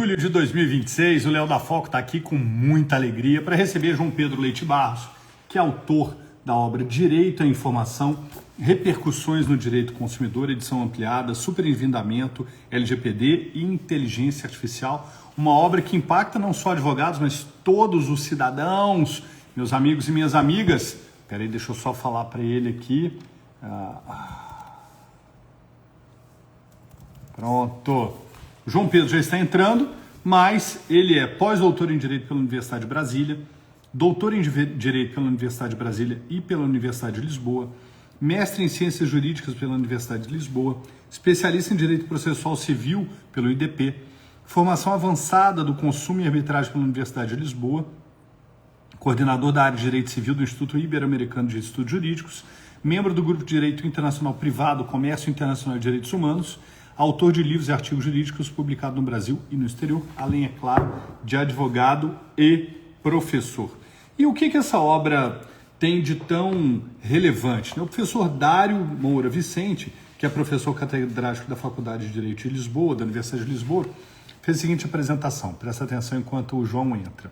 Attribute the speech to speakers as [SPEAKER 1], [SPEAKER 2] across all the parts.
[SPEAKER 1] julho de 2026, o Léo da Foco está aqui com muita alegria para receber João Pedro Leite Barros, que é autor da obra Direito à Informação, Repercussões no Direito Consumidor, edição ampliada, Superenvindamento, LGPD e Inteligência Artificial, uma obra que impacta não só advogados, mas todos os cidadãos, meus amigos e minhas amigas. Peraí, deixa eu só falar para ele aqui. Pronto. O João Pedro já está entrando, mas ele é pós-doutor em Direito pela Universidade de Brasília, doutor em Direito pela Universidade de Brasília e pela Universidade de Lisboa, mestre em Ciências Jurídicas pela Universidade de Lisboa, especialista em Direito Processual Civil pelo IDP, formação avançada do Consumo e Arbitragem pela Universidade de Lisboa, coordenador da área de Direito Civil do Instituto Ibero-Americano de Estudos Jurídicos, membro do Grupo de Direito Internacional Privado, Comércio Internacional e Direitos Humanos, autor de livros e artigos jurídicos publicados no Brasil e no exterior, além, é claro, de advogado e professor. E o que essa obra tem de tão relevante? O professor Dário Moura Vicente, que é professor catedrático da Faculdade de Direito de Lisboa, da Universidade de Lisboa, fez a seguinte apresentação. Presta atenção enquanto o João entra.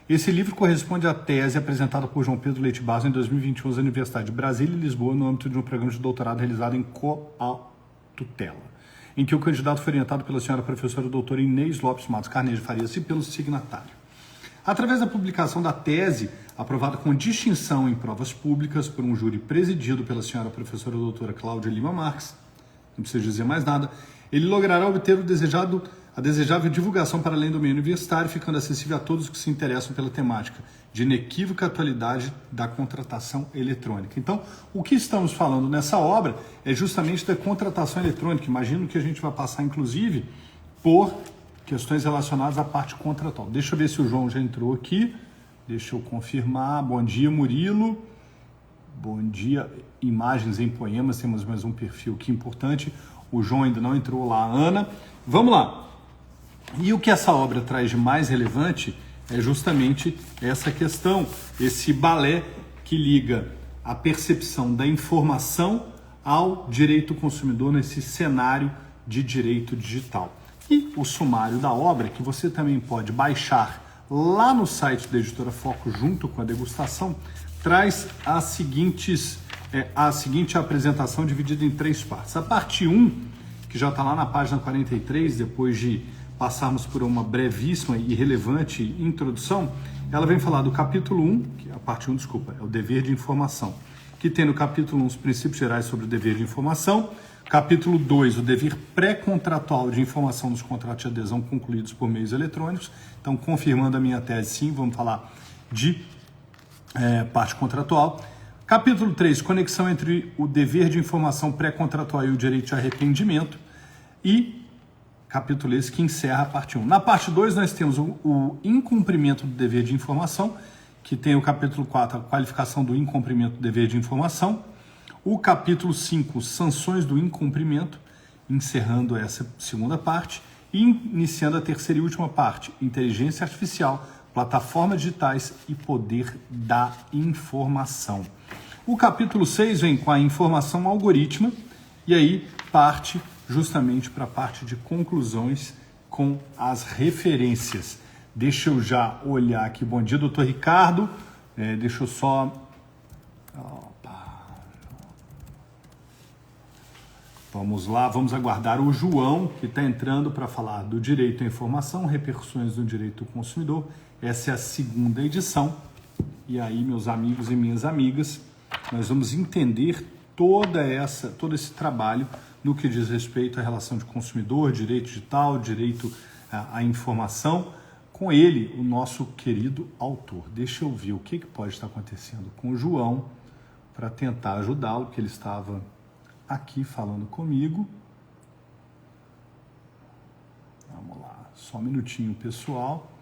[SPEAKER 1] Esse livro corresponde à tese apresentada por João Pedro Leite Barros em 2021 na Universidade de Brasília e Lisboa, no âmbito de um programa de doutorado realizado em co-tutela, em que o candidato foi orientado pela senhora professora doutora Inês Lopes Matos Carneiro de Farias e pelo signatário. Através da publicação da tese, aprovada com distinção em provas públicas por um júri presidido pela senhora professora doutora Cláudia Lima Marques, não preciso dizer mais nada, ele logrará obter a desejável divulgação para além do meio universitário, ficando acessível a todos que se interessam pela temática de inequívoca atualidade da contratação eletrônica. Então, o que estamos falando nessa obra é justamente da contratação eletrônica. Imagino que a gente vai passar, inclusive, por questões relacionadas à parte contratual. Deixa eu ver se o João já entrou aqui. Deixa eu confirmar. Bom dia, Murilo. Bom dia. Imagens em poemas. Temos mais um perfil aqui importante. O João ainda não entrou lá. A Ana. Vamos lá. E o que essa obra traz de mais relevante é justamente essa questão, esse balé que liga a percepção da informação ao direito consumidor nesse cenário de direito digital. E o sumário da obra, que você também pode baixar lá no site da Editora Foco, junto com a degustação, traz a seguinte apresentação dividida em 3 partes. A parte 1, que já está lá na página 43, depois de passarmos por uma brevíssima e relevante introdução, ela vem falar do capítulo 1, que é a parte 1, desculpa, é o dever de informação, que tem no capítulo 1 os princípios gerais sobre o dever de informação, capítulo 2, o dever pré-contratual de informação dos contratos de adesão concluídos por meios eletrônicos. Então, confirmando a minha tese, sim, vamos falar de parte contratual. Capítulo 3, conexão entre o dever de informação pré-contratual e o direito de arrependimento. E capítulo esse que encerra a parte 1. Na parte 2, nós temos o incumprimento do dever de informação, que tem o capítulo 4, a qualificação do incumprimento do dever de informação. O capítulo 5, sanções do incumprimento, encerrando essa segunda parte. E iniciando a terceira e última parte, inteligência artificial, plataformas digitais e poder da informação. O capítulo 6 vem com a informação algorítmica e aí parte justamente para a parte de conclusões com as referências. Deixa eu já olhar aqui. Bom dia, doutor Ricardo. Deixa eu só... Vamos lá, vamos aguardar o João, que está entrando para falar do direito à informação, repercussões do direito do consumidor. Essa é a segunda edição. E aí, meus amigos e minhas amigas, nós vamos entender todo esse trabalho no que diz respeito à relação de consumidor, direito digital, direito à informação, com ele, o nosso querido autor. Deixa eu ver o que pode estar acontecendo com o João para tentar ajudá-lo, porque ele estava aqui falando comigo. Vamos lá, só um minutinho, pessoal.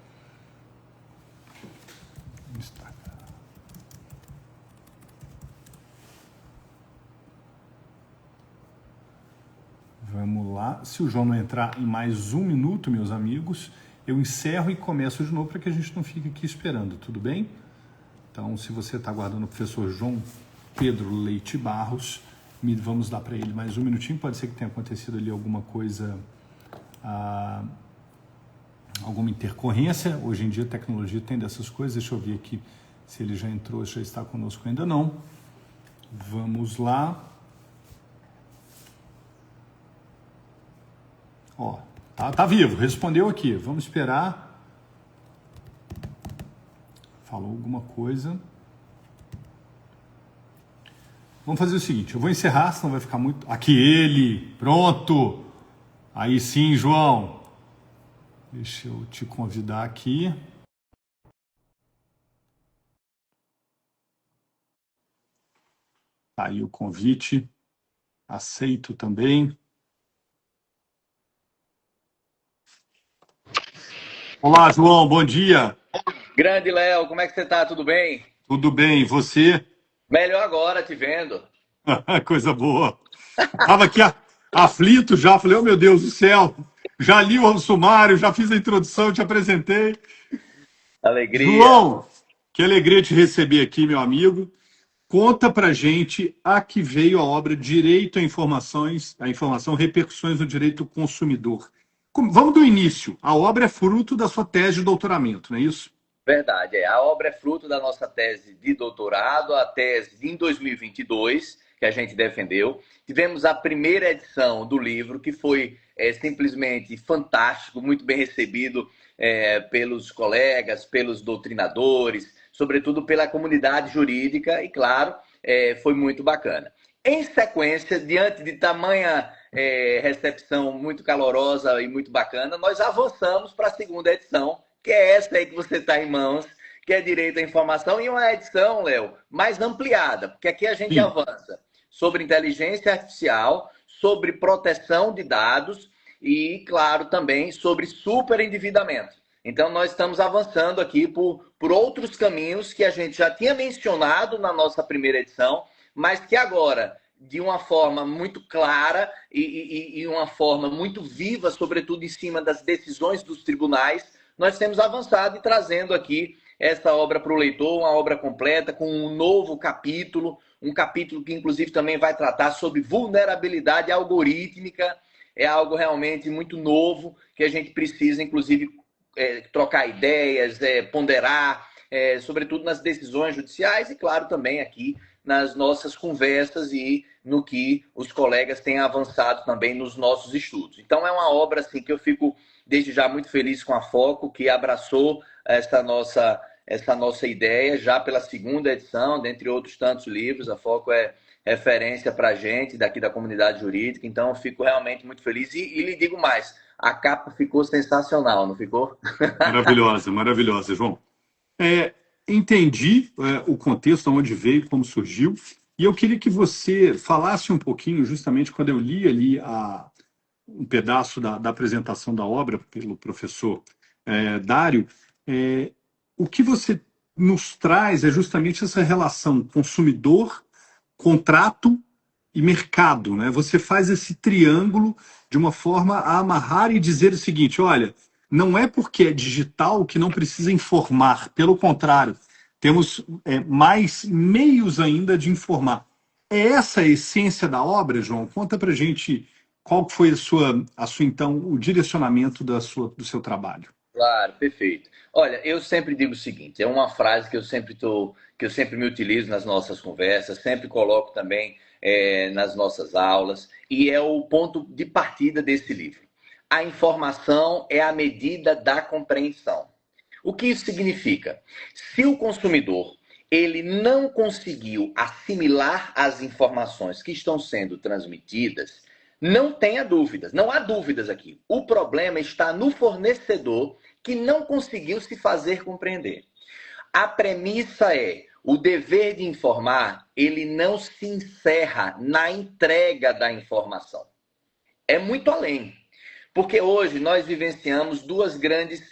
[SPEAKER 1] Vamos lá. Se o João não entrar em mais um minuto, meus amigos, eu encerro e começo de novo para que a gente não fique aqui esperando, tudo bem? Então, se você está aguardando o professor João Pedro Leite Barros, vamos dar para ele mais um minutinho. Pode ser que tenha acontecido ali alguma coisa alguma intercorrência. Hoje em dia a tecnologia tem dessas coisas. Deixa eu ver aqui se ele já entrou, já está conosco ainda não. Vamos lá. Ó, tá vivo, respondeu aqui. Vamos esperar. Falou alguma coisa. Vamos fazer o seguinte, eu vou encerrar, senão vai ficar muito... Aqui ele, pronto. Aí sim, João. Deixa eu te convidar aqui. Tá aí o convite. Aceito também. Olá, João, bom dia.
[SPEAKER 2] Grande Léo, como é que você tá? Tudo bem?
[SPEAKER 1] Tudo bem, e você?
[SPEAKER 2] Melhor agora, te vendo.
[SPEAKER 1] Coisa boa. Tava aqui aflito já, falei, oh meu Deus do céu. Já li o sumário, já fiz a introdução, te apresentei.
[SPEAKER 2] Alegria.
[SPEAKER 1] João, que alegria te receber aqui, meu amigo. Conta pra gente a que veio a obra Direito a Informação, Repercussões no Direito do Consumidor. Vamos do início. A obra é fruto da sua tese de doutoramento, não é isso?
[SPEAKER 2] Verdade, a obra é fruto da nossa tese de doutorado, a tese em 2022, que a gente defendeu. Tivemos a primeira edição do livro, que foi simplesmente fantástico, muito bem recebido pelos colegas, pelos doutrinadores, sobretudo pela comunidade jurídica, e claro, foi muito bacana. Em sequência, diante de tamanha recepção muito calorosa e muito bacana, nós avançamos para a segunda edição, que é essa aí que você está em mãos, que é Direito à Informação, e uma edição, Léo, mais ampliada, porque aqui a gente
[SPEAKER 1] Sim.
[SPEAKER 2] avança sobre inteligência artificial, sobre proteção de dados e, claro, também sobre superendividamento. Então, nós estamos avançando aqui por outros caminhos que a gente já tinha mencionado na nossa primeira edição, mas que agora, de uma forma muito clara e uma forma muito viva, sobretudo em cima das decisões dos tribunais, nós temos avançado e trazendo aqui essa obra para o leitor, uma obra completa, com um novo capítulo, um capítulo que inclusive também vai tratar sobre vulnerabilidade algorítmica. É algo realmente muito novo, que a gente precisa, inclusive, trocar ideias, ponderar, sobretudo nas decisões judiciais e, claro, também aqui nas nossas conversas e no que os colegas têm avançado também nos nossos estudos. Então, é uma obra assim, que eu fico, desde já, muito feliz com a Foco, que abraçou essa nossa ideia já pela segunda edição, dentre outros tantos livros. A Foco é referência para a gente, daqui da comunidade jurídica, então eu fico realmente muito feliz. E lhe digo mais, a capa ficou sensacional, não ficou?
[SPEAKER 1] Maravilhosa, maravilhosa, João. Entendi o contexto, onde veio, como surgiu, e eu queria que você falasse um pouquinho, justamente quando eu li ali um pedaço da apresentação da obra pelo professor Dário, o que você nos traz é justamente essa relação consumidor, contrato e mercado, né? Você faz esse triângulo de uma forma a amarrar e dizer o seguinte: olha, não é porque é digital que não precisa informar, pelo contrário, temos mais meios ainda de informar. É essa a essência da obra, João? Conta pra gente qual foi então, o direcionamento do seu trabalho.
[SPEAKER 2] Claro, perfeito. Olha, eu sempre digo o seguinte, é uma frase que eu sempre me utilizo nas nossas conversas, sempre coloco também nas nossas aulas, e é o ponto de partida desse livro. A informação é a medida da compreensão. O que isso significa? Se o consumidor ele não conseguiu assimilar as informações que estão sendo transmitidas, não tenha dúvidas, não há dúvidas aqui. O problema está no fornecedor que não conseguiu se fazer compreender. A premissa é: o dever de informar, ele não se encerra na entrega da informação. É muito além. Porque hoje nós vivenciamos duas grandes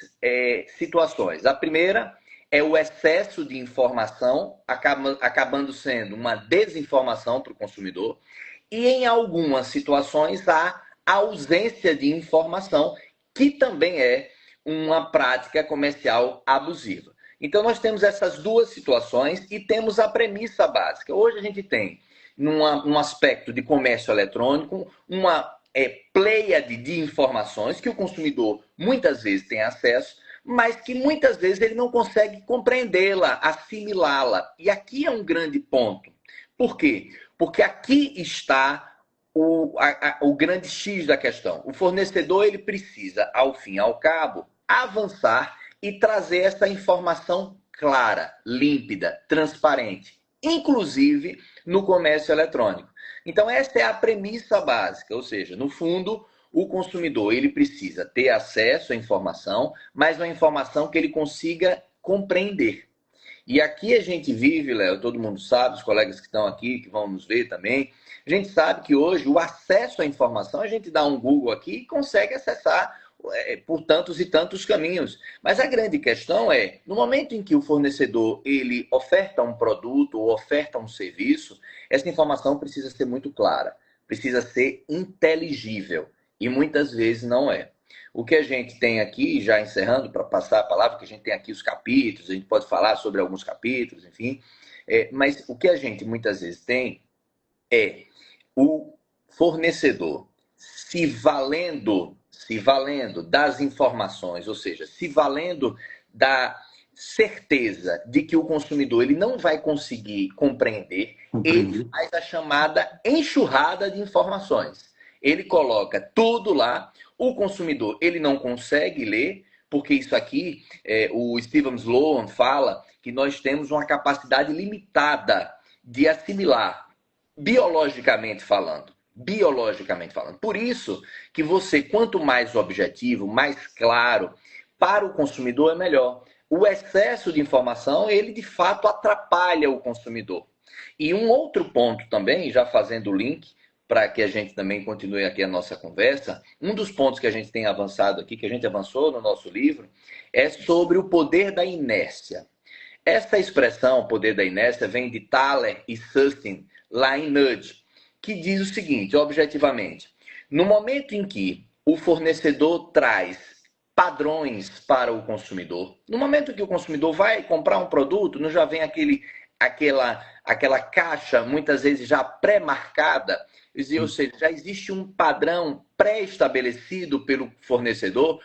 [SPEAKER 2] situações. A primeira é o excesso de informação, acabando sendo uma desinformação para o consumidor. E em algumas situações há ausência de informação, que também é uma prática comercial abusiva. Então nós temos essas duas situações e temos a premissa básica. Hoje a gente tem, num aspecto de comércio eletrônico, uma pleiade de informações que o consumidor muitas vezes tem acesso, mas que muitas vezes ele não consegue compreendê-la, assimilá-la. E aqui é um grande ponto. Por quê? Porque aqui está o grande X da questão. O fornecedor ele precisa, ao fim e ao cabo, avançar e trazer essa informação clara, límpida, transparente, inclusive no comércio eletrônico. Então essa é a premissa básica, ou seja, no fundo, o consumidor ele precisa ter acesso à informação, mas uma informação que ele consiga compreender. E aqui a gente vive, Léo, todo mundo sabe, os colegas que estão aqui, que vão nos ver também, a gente sabe que hoje o acesso à informação, a gente dá um Google aqui e consegue acessar por tantos e tantos caminhos. Mas a grande questão é, no momento em que o fornecedor ele oferta um produto ou oferta um serviço, essa informação precisa ser muito clara, precisa ser inteligível. E muitas vezes não é. O que a gente tem aqui, já encerrando para passar a palavra, que a gente tem aqui os capítulos, a gente pode falar sobre alguns capítulos, enfim, mas o que a gente muitas vezes tem é o fornecedor se valendo das informações, ou seja, se valendo da certeza de que o consumidor ele não vai conseguir compreender, ele faz a chamada enxurrada de informações. Ele coloca tudo lá, o consumidor ele não consegue ler, porque isso aqui, o Steven Sloan fala que nós temos uma capacidade limitada de assimilar, biologicamente falando. Por isso que você, quanto mais objetivo, mais claro, para o consumidor é melhor. O excesso de informação, ele de fato atrapalha o consumidor. E um outro ponto também, já fazendo o link, para que a gente também continue aqui a nossa conversa, um dos pontos que a gente tem avançado aqui, que a gente avançou no nosso livro, é sobre o poder da inércia. Essa expressão, poder da inércia, vem de Thaler e Sustin, lá em Nudge, que diz o seguinte, objetivamente, no momento em que o fornecedor traz padrões para o consumidor, no momento em que o consumidor vai comprar um produto, não já vem aquela caixa, muitas vezes já pré-marcada, ou seja, já existe um padrão pré-estabelecido pelo fornecedor,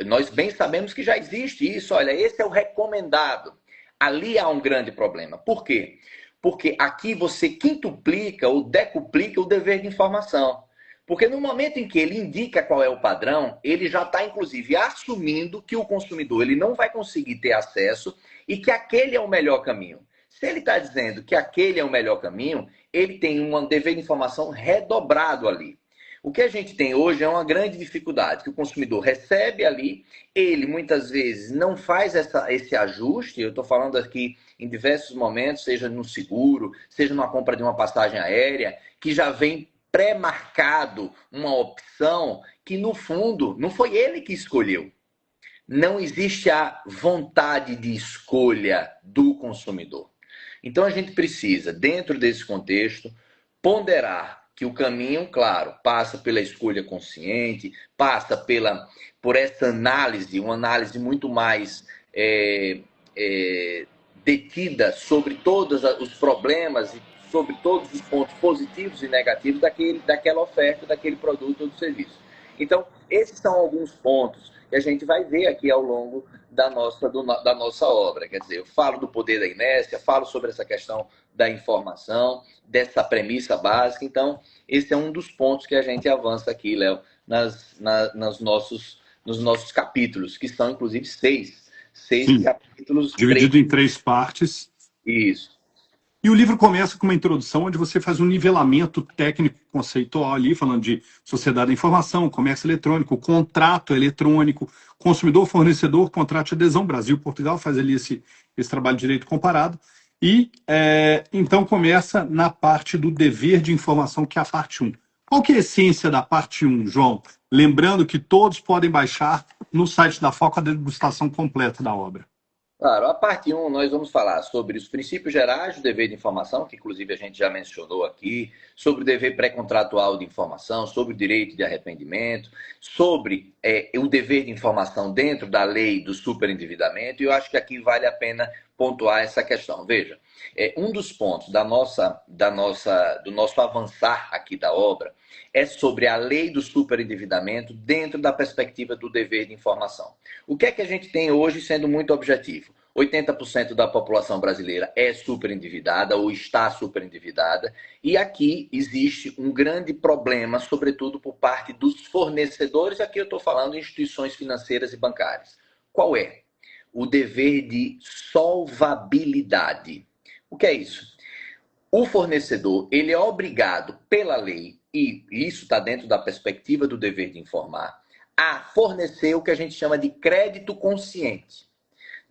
[SPEAKER 2] nós bem sabemos que já existe isso, olha, esse é o recomendado. Ali há um grande problema. Por quê? Porque aqui você quintuplica ou decuplica o dever de informação. Porque no momento em que ele indica qual é o padrão, ele já está, inclusive, assumindo que o consumidor ele não vai conseguir ter acesso e que aquele é o melhor caminho. Se ele está dizendo que aquele é o melhor caminho, ele tem um dever de informação redobrado ali. O que a gente tem hoje é uma grande dificuldade, que o consumidor recebe ali, ele muitas vezes não faz esse ajuste, eu estou falando aqui em diversos momentos, seja no seguro, seja numa compra de uma passagem aérea, que já vem pré-marcado uma opção que no fundo não foi ele que escolheu. Não existe a vontade de escolha do consumidor. Então a gente precisa, dentro desse contexto, ponderar que o caminho, claro, passa pela escolha consciente, passa por essa análise, uma análise muito mais detida sobre todos os problemas e sobre todos os pontos positivos e negativos daquela oferta, daquele produto ou do serviço. Então, esses são alguns pontos que a gente vai ver aqui ao longo da nossa obra. Quer dizer, eu falo do poder da inércia, falo sobre essa questão da informação, dessa premissa básica. Então, esse é um dos pontos que a gente avança aqui, Léo, nos nossos capítulos, que são, inclusive, seis capítulos.
[SPEAKER 1] Dividido em 3 partes.
[SPEAKER 2] Isso.
[SPEAKER 1] E o livro começa com uma introdução onde você faz um nivelamento técnico conceitual ali, falando de sociedade da informação, comércio eletrônico, contrato eletrônico, consumidor, fornecedor, contrato de adesão, Brasil, Portugal, faz ali esse trabalho de direito comparado. E então começa na parte do dever de informação, que é a parte 1. Qual que é a essência da parte 1, João? Lembrando que todos podem baixar no site da Foco a degustação completa da obra.
[SPEAKER 2] Claro, a parte 1 nós vamos falar sobre os princípios gerais do dever de informação, que inclusive a gente já mencionou aqui, sobre o dever pré-contratual de informação, sobre o direito de arrependimento, sobre o dever de informação dentro da lei do superendividamento, e eu acho que aqui vale a pena pontuar essa questão. Veja, um dos pontos do nosso avançar aqui da obra é sobre a lei do superendividamento dentro da perspectiva do dever de informação. O que é que a gente tem hoje, sendo muito objetivo? 80% da população brasileira é superendividada ou está superendividada, e aqui existe um grande problema, sobretudo por parte dos fornecedores, aqui eu estou falando de instituições financeiras e bancárias. Qual é? O dever de solvabilidade. O que é isso? O fornecedor, ele é obrigado pela lei, e isso está dentro da perspectiva do dever de informar, a fornecer o que a gente chama de crédito consciente.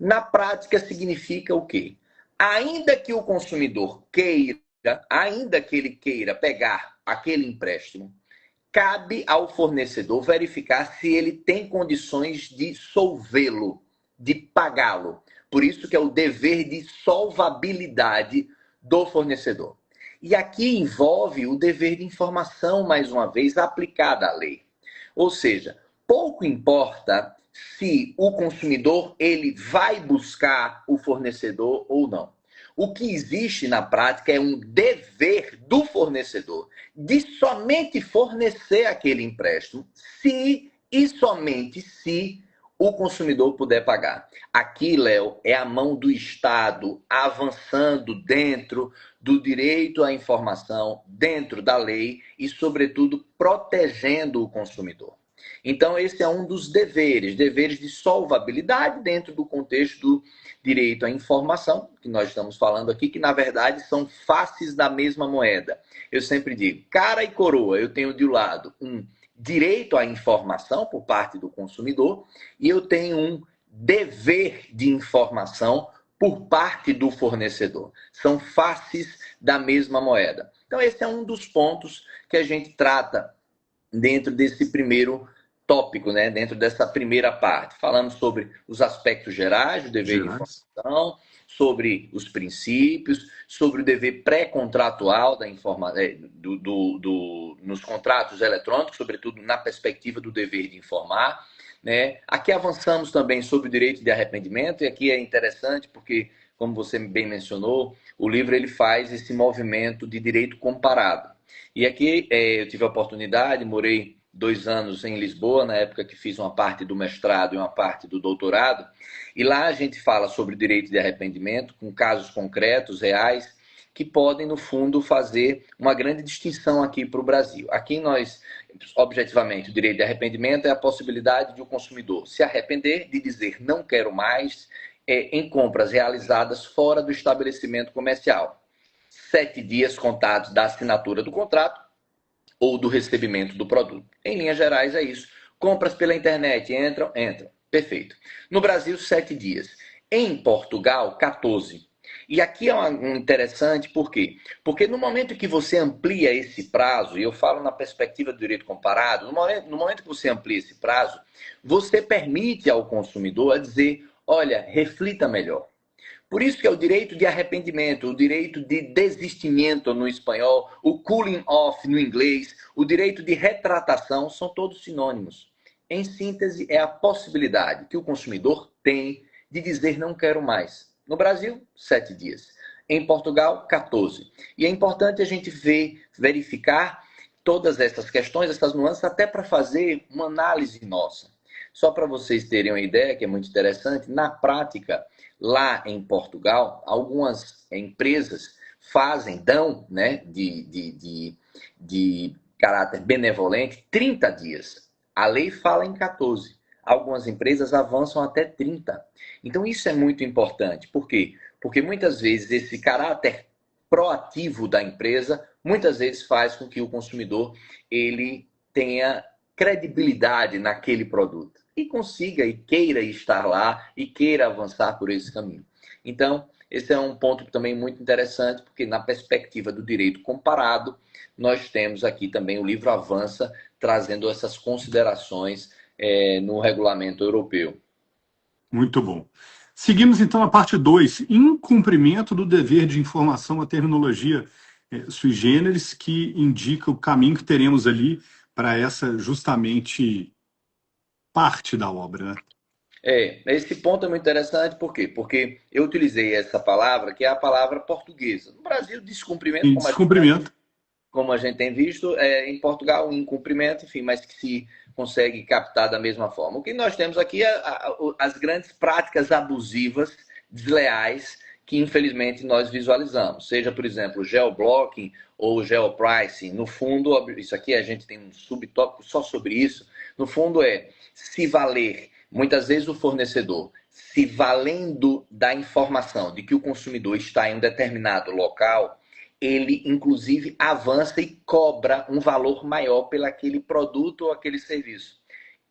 [SPEAKER 2] Na prática, significa o quê? Ainda que o consumidor queira, ainda que ele queira pegar aquele empréstimo, cabe ao fornecedor verificar se ele tem condições de solvê-lo, de pagá-lo. Por isso que é o dever de solvabilidade do fornecedor. E aqui envolve o dever de informação, mais uma vez, aplicada à lei. Ou seja, pouco importa se o consumidor ele vai buscar o fornecedor ou não. O que existe na prática é um dever do fornecedor de somente fornecer aquele empréstimo se e somente se o consumidor puder pagar. Aqui, Léo, é a mão do Estado avançando dentro do direito à informação, dentro da lei e, sobretudo, protegendo o consumidor. Então, esse é um dos deveres de solvabilidade dentro do contexto do direito à informação, que nós estamos falando aqui, que na verdade são faces da mesma moeda. Eu sempre digo, cara e coroa, eu tenho de um lado um direito à informação por parte do consumidor e eu tenho um dever de informação por parte do fornecedor. São faces da mesma moeda. Então, esse é um dos pontos que a gente trata dentro desse primeiro tópico, né? Dentro dessa primeira parte. Falamos sobre os aspectos gerais do dever de informação, sobre os princípios, sobre o dever pré-contratual nos contratos eletrônicos, sobretudo na perspectiva do dever de informar. Né? Aqui avançamos também sobre o direito de arrependimento, e aqui é interessante porque, como você bem mencionou, o livro ele faz esse movimento de direito comparado. E aqui eu tive a oportunidade, morei 2 anos em Lisboa, na época que fiz uma parte do mestrado e uma parte do doutorado, e lá a gente fala sobre direito de arrependimento, com casos concretos, reais, que podem, no fundo, fazer uma grande distinção aqui para o Brasil. Aqui nós, objetivamente, o direito de arrependimento é a possibilidade de o consumidor se arrepender de dizer não quero mais em compras realizadas fora do estabelecimento comercial. 7 dias contados da assinatura do contrato ou do recebimento do produto. Em linhas gerais, é isso. Compras pela internet, entram. Perfeito. No Brasil, 7 dias. Em Portugal, 14. E aqui é um interessante, por quê? Porque no momento que você amplia esse prazo, e eu falo na perspectiva do direito comparado, no momento que você amplia esse prazo, você permite ao consumidor a dizer, olha, reflita melhor. Por isso que é o direito de arrependimento, o direito de desistimento no espanhol, o cooling off no inglês, o direito de retratação, são todos sinônimos. Em síntese, é a possibilidade que o consumidor tem de dizer não quero mais. No Brasil, 7 dias. Em Portugal, 14. E é importante a gente verificar todas essas questões, essas nuances, até para fazer uma análise nossa. Só para vocês terem uma ideia, que é muito interessante, na prática, lá em Portugal, algumas empresas dão, né, de caráter benevolente, 30 dias. A lei fala em 14. Algumas empresas avançam até 30. Então isso é muito importante. Por quê? Porque muitas vezes esse caráter proativo da empresa, muitas vezes faz com que o consumidor ele tenha credibilidade naquele produto e consiga e queira estar lá e queira avançar por esse caminho. Então, esse é um ponto também muito interessante, porque na perspectiva do direito comparado, nós temos aqui também o livro avança trazendo essas considerações no regulamento europeu.
[SPEAKER 1] Muito bom. Seguimos então a parte 2, incumprimento do dever de informação, a terminologia sui generis, que indica o caminho que teremos ali para essa justamente parte da obra, né?
[SPEAKER 2] Esse ponto é muito interessante, por quê? Porque eu utilizei essa palavra, que é a palavra portuguesa. No Brasil, descumprimento,
[SPEAKER 1] Em descumprimento.
[SPEAKER 2] como a gente tem visto, em Portugal, incumprimento, enfim, mas que se consegue captar da mesma forma. O que nós temos aqui é as grandes práticas abusivas, desleais, que infelizmente nós visualizamos. Seja, por exemplo, geoblocking ou geopricing. No fundo, isso aqui a gente tem um subtópico só sobre isso. No fundo é se valer, muitas vezes o fornecedor, se valendo da informação de que o consumidor está em um determinado local, ele inclusive avança e cobra um valor maior pelo aquele produto ou aquele serviço,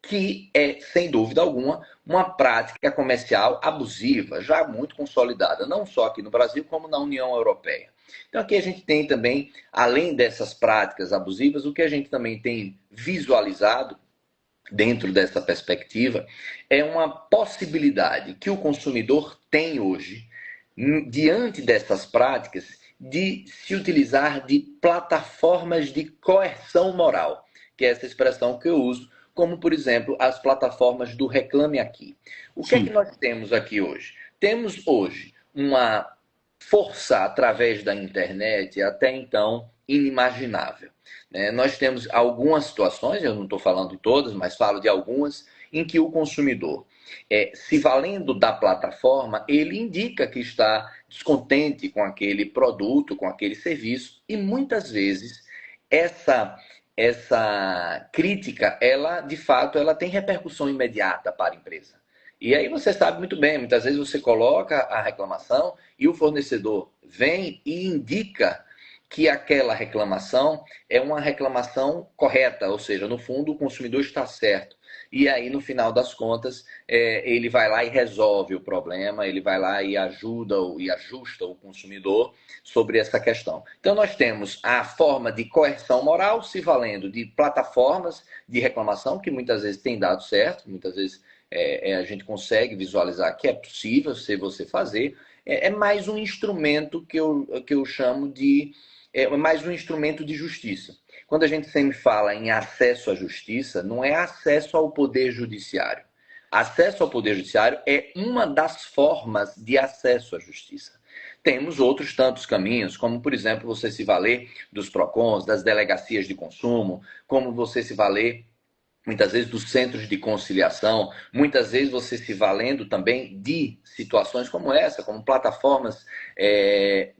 [SPEAKER 2] que é, sem dúvida alguma, uma prática comercial abusiva, já muito consolidada, não só aqui no Brasil, como na União Europeia. Então aqui a gente tem também, além dessas práticas abusivas, o que a gente também tem visualizado dentro dessa perspectiva é uma possibilidade que o consumidor tem hoje, diante dessas práticas, de se utilizar de plataformas de coerção moral, que é essa expressão que eu uso, como, por exemplo, as plataformas do Reclame Aqui. O que é que nós temos aqui hoje? Temos hoje uma força através da internet até então inimaginável. Nós temos algumas situações, eu não estou falando de todas, mas falo de algumas, em que o consumidor, se valendo da plataforma, ele indica que está descontente com aquele produto, com aquele serviço, e muitas vezes essa crítica, ela de fato, ela tem repercussão imediata para a empresa. E aí você sabe muito bem, muitas vezes você coloca a reclamação e o fornecedor vem e indica que aquela reclamação é uma reclamação correta, ou seja, no fundo o consumidor está certo. E aí, no final das contas, ele vai lá e resolve o problema, ele vai lá e ajuda e ajusta o consumidor sobre essa questão. Então, nós temos a forma de coerção moral se valendo de plataformas de reclamação, que muitas vezes tem dado certo, muitas vezes a gente consegue visualizar que é possível se você fazer. É mais um instrumento que eu chamo de... É mais um instrumento de justiça. Quando a gente sempre fala em acesso à justiça, não é acesso ao poder judiciário. Acesso ao poder judiciário é uma das formas de acesso à justiça. Temos outros tantos caminhos, como, por exemplo, você se valer dos PROCONs, das delegacias de consumo, como você se valer, muitas vezes, dos centros de conciliação, muitas vezes você se valendo também de situações como essa, como plataformas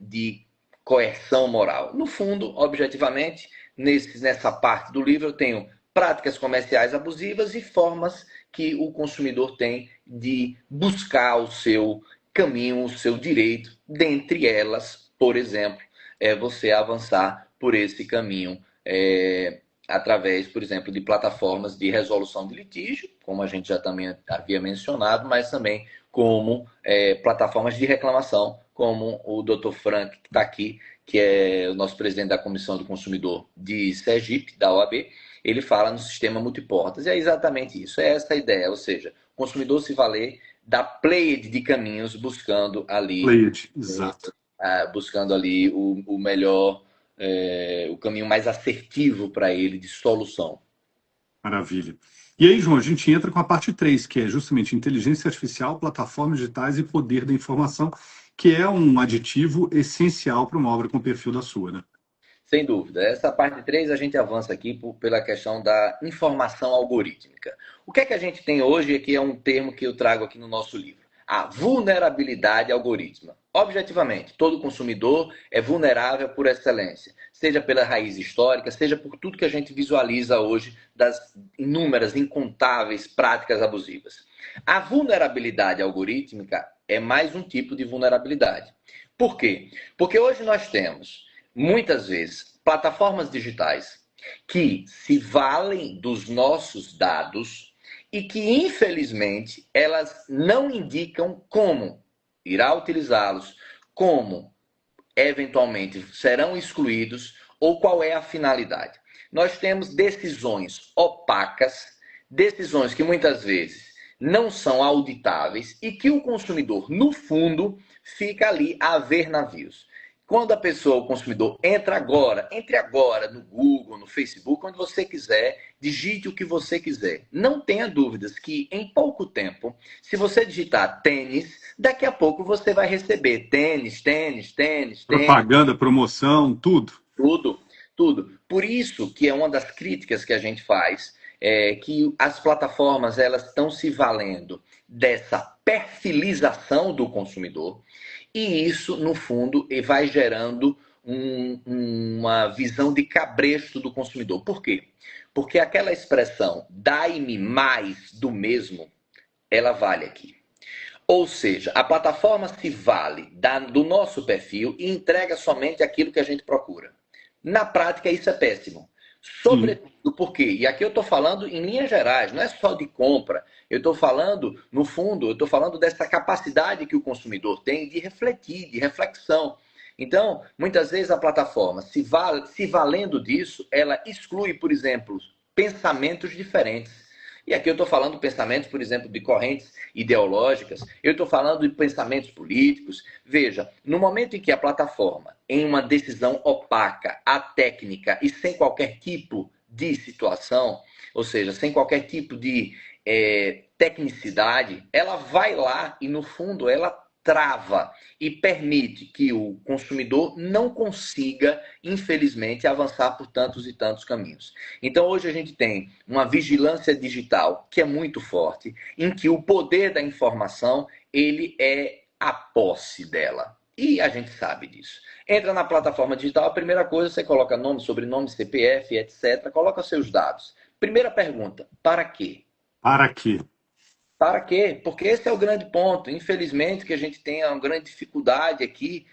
[SPEAKER 2] de coerção moral. No fundo, objetivamente, nessa parte do livro eu tenho práticas comerciais abusivas e formas que o consumidor tem de buscar o seu caminho, o seu direito, dentre elas, por exemplo, você avançar por esse caminho através, por exemplo, de plataformas de resolução de litígio, como a gente já também havia mencionado, mas também como plataformas de reclamação, como o Dr. Frank, que está aqui, que é o nosso presidente da Comissão do Consumidor de Sergipe, da OAB, ele fala no sistema multiportas. E é exatamente isso, é essa a ideia, ou seja, o consumidor se valer da pleiade de caminhos buscando ali,
[SPEAKER 1] Exato.
[SPEAKER 2] buscando ali o melhor, o caminho mais assertivo para ele de solução.
[SPEAKER 1] Maravilha. E aí, João, a gente entra com a parte 3, que é justamente inteligência artificial, plataformas digitais e poder da informação, que é um aditivo essencial para uma obra com o perfil da sua, né?
[SPEAKER 2] Sem dúvida. Essa parte 3 a gente avança aqui pela questão da informação algorítmica. O que é que a gente tem hoje, que é um termo que eu trago aqui no nosso livro? A vulnerabilidade algorítmica. Objetivamente, todo consumidor é vulnerável por excelência, seja pela raiz histórica, seja por tudo que a gente visualiza hoje das inúmeras, incontáveis práticas abusivas. A vulnerabilidade algorítmica é mais um tipo de vulnerabilidade. Por quê? Porque hoje nós temos, muitas vezes, plataformas digitais que se valem dos nossos dados e que, infelizmente, elas não indicam como irá utilizá-los, como eventualmente serão excluídos ou qual é a finalidade. Nós temos decisões opacas, decisões que muitas vezes não são auditáveis e que o consumidor, no fundo, fica ali a ver navios. Quando a pessoa, o consumidor, entre agora no Google, no Facebook, onde você quiser, digite o que você quiser. Não tenha dúvidas que em pouco tempo, se você digitar tênis, daqui a pouco você vai receber tênis, tênis, tênis, tênis,
[SPEAKER 1] Propaganda, promoção, tudo.
[SPEAKER 2] tudo, tudo. Por isso que é uma das críticas que a gente faz, que as plataformas elas estão se valendo dessa perfilização do consumidor e isso, no fundo, vai gerando uma visão de cabresto do consumidor. Por quê? Porque aquela expressão dai-me mais do mesmo, ela vale aqui. Ou seja, a plataforma se vale do nosso perfil e entrega somente aquilo que a gente procura. Na prática, isso é péssimo. Sobretudo porque, e aqui eu estou falando em linhas gerais, não é só de compra, eu estou falando, no fundo, eu estou falando dessa capacidade que o consumidor tem de refletir, de reflexão. Então, muitas vezes a plataforma, se valendo disso, ela exclui, por exemplo, pensamentos diferentes. E aqui eu estou falando de pensamentos, por exemplo, de correntes ideológicas, eu estou falando de pensamentos políticos. Veja, no momento em que a plataforma, em uma decisão opaca, atécnica e sem qualquer tipo de situação, ou seja, sem qualquer tipo de tecnicidade, ela vai lá e, no fundo, ela trava e permite que o consumidor não consiga, infelizmente, avançar por tantos e tantos caminhos. Então, hoje a gente tem uma vigilância digital que é muito forte, em que o poder da informação, ele é a posse dela. E a gente sabe disso. Entra na plataforma digital, a primeira coisa, você coloca nome, sobrenome, CPF, etc., coloca seus dados. Primeira pergunta, para quê?
[SPEAKER 1] Para quê?
[SPEAKER 2] Para quê? Porque esse é o grande ponto. Infelizmente, que a gente tem uma grande dificuldade aqui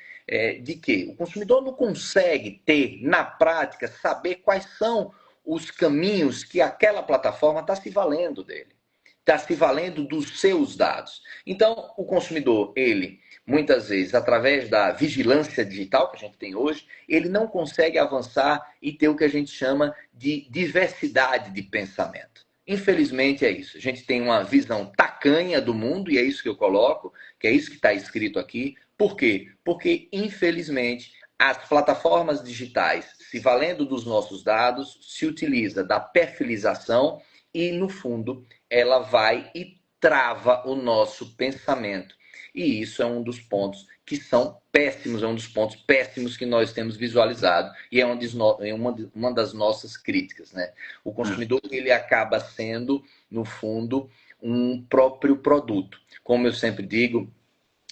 [SPEAKER 2] de que o consumidor não consegue ter, na prática, saber quais são os caminhos que aquela plataforma está se valendo dele. Está se valendo dos seus dados. Então, o consumidor, ele, muitas vezes, através da vigilância digital que a gente tem hoje, ele não consegue avançar e ter o que a gente chama de diversidade de pensamento. Infelizmente é isso. A gente tem uma visão tacanha do mundo, e é isso que eu coloco, que é isso que está escrito aqui. Por quê? Porque, infelizmente, as plataformas digitais, se valendo dos nossos dados, se utiliza da perfilização e, no fundo, ela vai e trava o nosso pensamento. E isso é um dos pontos que são péssimos, é um dos pontos péssimos que nós temos visualizado e é uma das nossas críticas, né? O consumidor, ele acaba sendo, no fundo, um próprio produto. Como eu sempre digo,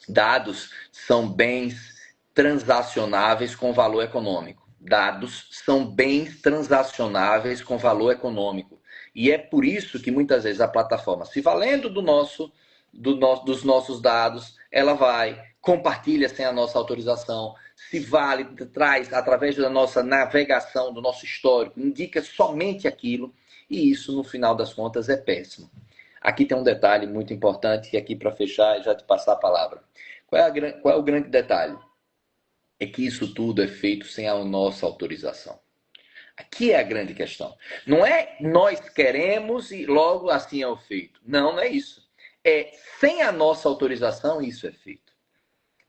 [SPEAKER 2] dados são bens transacionáveis com valor econômico. Dados são bens transacionáveis com valor econômico. E é por isso que muitas vezes a plataforma, se valendo dos nossos dados, ela vai, compartilha sem a nossa autorização, se vale, traz através da nossa navegação, do nosso histórico, indica somente aquilo, e isso, no final das contas, é péssimo. Aqui tem um detalhe muito importante, e aqui para fechar, já te passar a palavra. Qual é o grande detalhe? É que isso tudo é feito sem a nossa autorização. Aqui é a grande questão. Não é nós queremos e logo assim é o feito. Não, não é isso. É sem a nossa autorização isso é feito.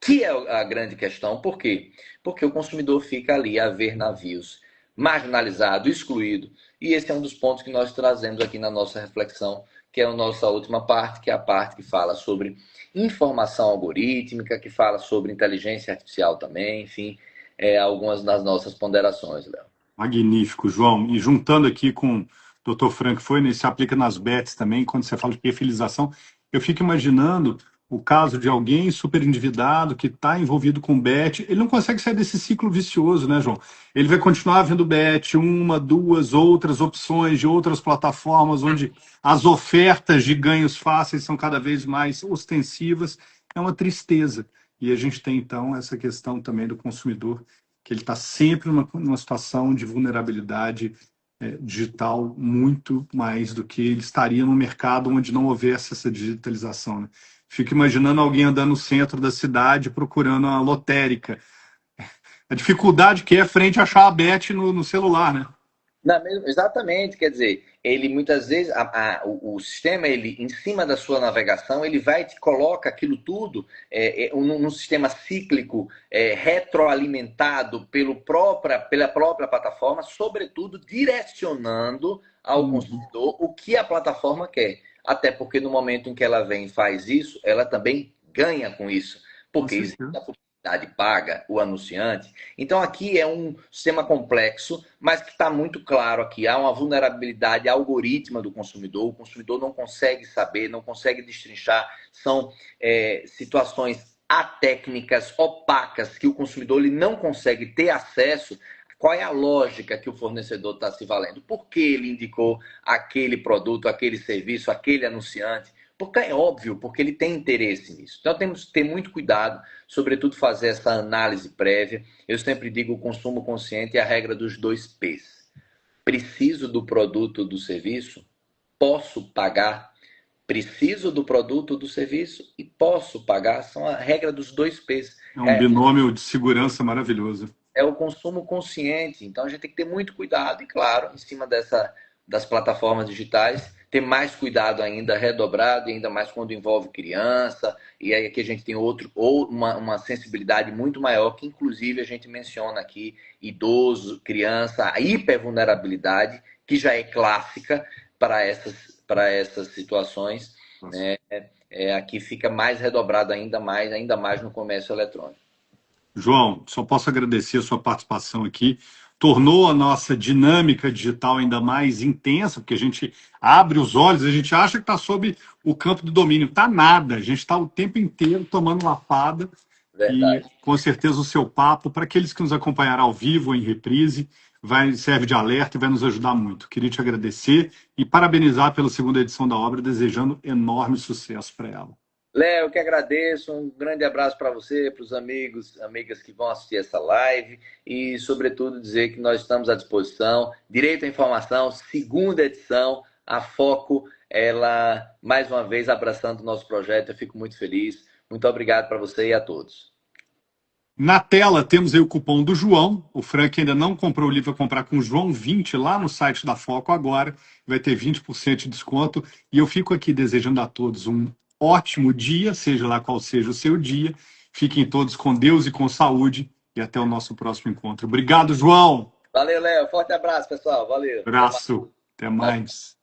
[SPEAKER 2] Que é a grande questão. Por quê? Porque o consumidor fica ali a ver navios marginalizado, excluído. E esse é um dos pontos que nós trazemos aqui na nossa reflexão, que é a nossa última parte, que é a parte que fala sobre informação algorítmica, que fala sobre inteligência artificial também, enfim, algumas das nossas ponderações, Léo.
[SPEAKER 1] Magnífico, João. E juntando aqui com o Dr. Frank Foine, se aplica nas bets também, quando você fala de perfilização, eu fico imaginando o caso de alguém super endividado que está envolvido com bet, ele não consegue sair desse ciclo vicioso, né, João? Ele vai continuar vendo bet, uma, duas, outras opções de outras plataformas, onde as ofertas de ganhos fáceis são cada vez mais ostensivas. É uma tristeza. E a gente tem, então, essa questão também do consumidor, que ele está sempre numa situação de vulnerabilidade digital muito mais do que ele estaria no mercado onde não houvesse essa digitalização, né? Fico imaginando alguém andando no centro da cidade procurando a lotérica. A dificuldade que é frente a achar a bet no celular, né?
[SPEAKER 2] Exatamente, quer dizer, ele muitas vezes, o sistema, ele, em cima da sua navegação, ele vai e te coloca aquilo tudo num sistema cíclico, retroalimentado pela própria plataforma, sobretudo direcionando ao consumidor o que a plataforma quer. Até porque no momento em que ela vem e faz isso, ela também ganha com isso, porque existe a publicidade paga, o anunciante. Então aqui é um sistema complexo, mas que está muito claro aqui. Há uma vulnerabilidade algorítmica do consumidor, o consumidor não consegue saber, não consegue destrinchar, são situações atécnicas, opacas, que o consumidor ele não consegue ter acesso. Qual é a lógica que o fornecedor está se valendo? Por que ele indicou aquele produto, aquele serviço, aquele anunciante? Porque é óbvio, porque ele tem interesse nisso. Então temos que ter muito cuidado, sobretudo fazer essa análise prévia. Eu sempre digo o consumo consciente é a regra dos 2 P's. Preciso do produto ou do serviço? Posso pagar? Preciso do produto ou do serviço e posso pagar? São a regra dos 2 P's.
[SPEAKER 1] É um binômio de segurança maravilhoso.
[SPEAKER 2] É o consumo consciente. Então a gente tem que ter muito cuidado e, claro, em cima das plataformas digitais, ter mais cuidado ainda, redobrado, e ainda mais quando envolve criança. E aí aqui a gente tem uma sensibilidade muito maior, que inclusive a gente menciona aqui idoso, criança, a hipervulnerabilidade, que já é clássica para essas situações. Né? Aqui fica mais redobrado ainda mais no comércio eletrônico.
[SPEAKER 1] João, só posso agradecer a sua participação aqui. Tornou a nossa dinâmica digital ainda mais intensa, porque a gente abre os olhos, a gente acha que está sob o campo do domínio. Está nada, a gente está o tempo inteiro tomando lapada.
[SPEAKER 2] Verdade.
[SPEAKER 1] E com certeza o seu papo, para aqueles que nos acompanharão ao vivo ou em reprise, serve de alerta e vai nos ajudar muito. Queria te agradecer e parabenizar pela segunda edição da obra, desejando enorme sucesso para ela.
[SPEAKER 2] Léo, eu que agradeço. Um grande abraço para você, para os amigos, amigas que vão assistir essa live e, sobretudo, dizer que nós estamos à disposição. Direito à Informação, segunda edição, a Foco, ela, mais uma vez, abraçando o nosso projeto. Eu fico muito feliz. Muito obrigado para você e a todos.
[SPEAKER 1] Na tela temos aí o cupom do João. O Frank ainda não comprou o livro, vai comprar com o João 20 lá no site da Foco agora. Vai ter 20% de desconto. E eu fico aqui desejando a todos um ótimo dia, seja lá qual seja o seu dia. Fiquem todos com Deus e com saúde. E até o nosso próximo encontro. Obrigado, João.
[SPEAKER 2] Valeu, Léo. Forte abraço, pessoal. Valeu.
[SPEAKER 1] Abraço. Até mais.